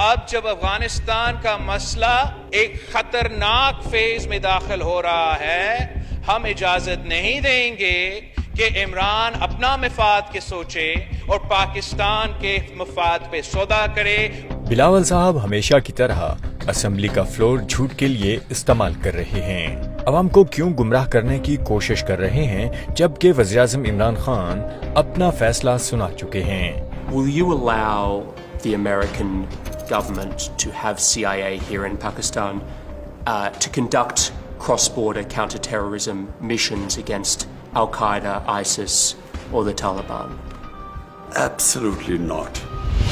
اب جب افغانستان کا مسئلہ ایک خطرناک فیز میں داخل ہو رہا ہے، ہم اجازت نہیں دیں گے کہ عمران اپنا مفاد کے سوچے اور پاکستان کے مفاد پہ سودا کرے۔ بلاول صاحب ہمیشہ کی طرح اسمبلی کا فلور جھوٹ کے لیے استعمال کر رہے ہیں۔ عوام کو کیوں گمراہ کرنے کی کوشش کر رہے ہیں جبکہ وزیراعظم عمران خان اپنا فیصلہ سنا چکے ہیں؟ Will you allow the American government to have CIA here in Pakistan to conduct cross-border counter-terrorism missions against Al-Qaeda, ISIS or the Taliban? Absolutely not.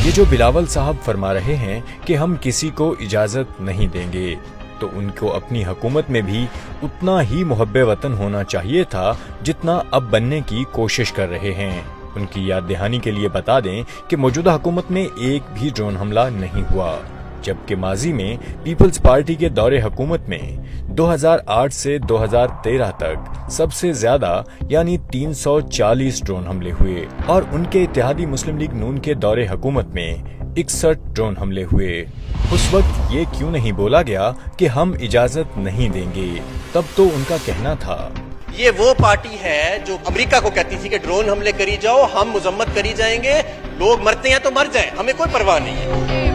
یہ جو بلاول صاحب فرما رہے ہیں کہ ہم کسی کو اجازت نہیں دیں گے، تو ان کو اپنی حکومت میں بھی اتنا ہی محب وطن ہونا چاہیے تھا جتنا اب بننے کی کوشش کر رہے ہیں۔ ان کی یاد دہانی کے لیے بتا دیں کہ موجودہ حکومت میں ایک بھی ڈرون حملہ نہیں ہوا، جبکہ ماضی میں پیپلز پارٹی کے دور حکومت میں 2008 سے 2013 تک سب سے زیادہ یعنی 340 ڈرون حملے ہوئے، اور ان کے اتحادی مسلم لیگ نون کے دور حکومت میں 61 ڈرون حملے ہوئے۔ اس وقت یہ کیوں نہیں بولا گیا کہ ہم اجازت نہیں دیں گے؟ تب تو ان کا کہنا تھا یہ وہ پارٹی ہے جو امریکہ کو کہتی تھی کہ ڈرون حملے کری جاؤ، ہم مذمت کری جائیں گے، لوگ مرتے ہیں تو مر جائیں، ہمیں کوئی پرواہ نہیں ہے۔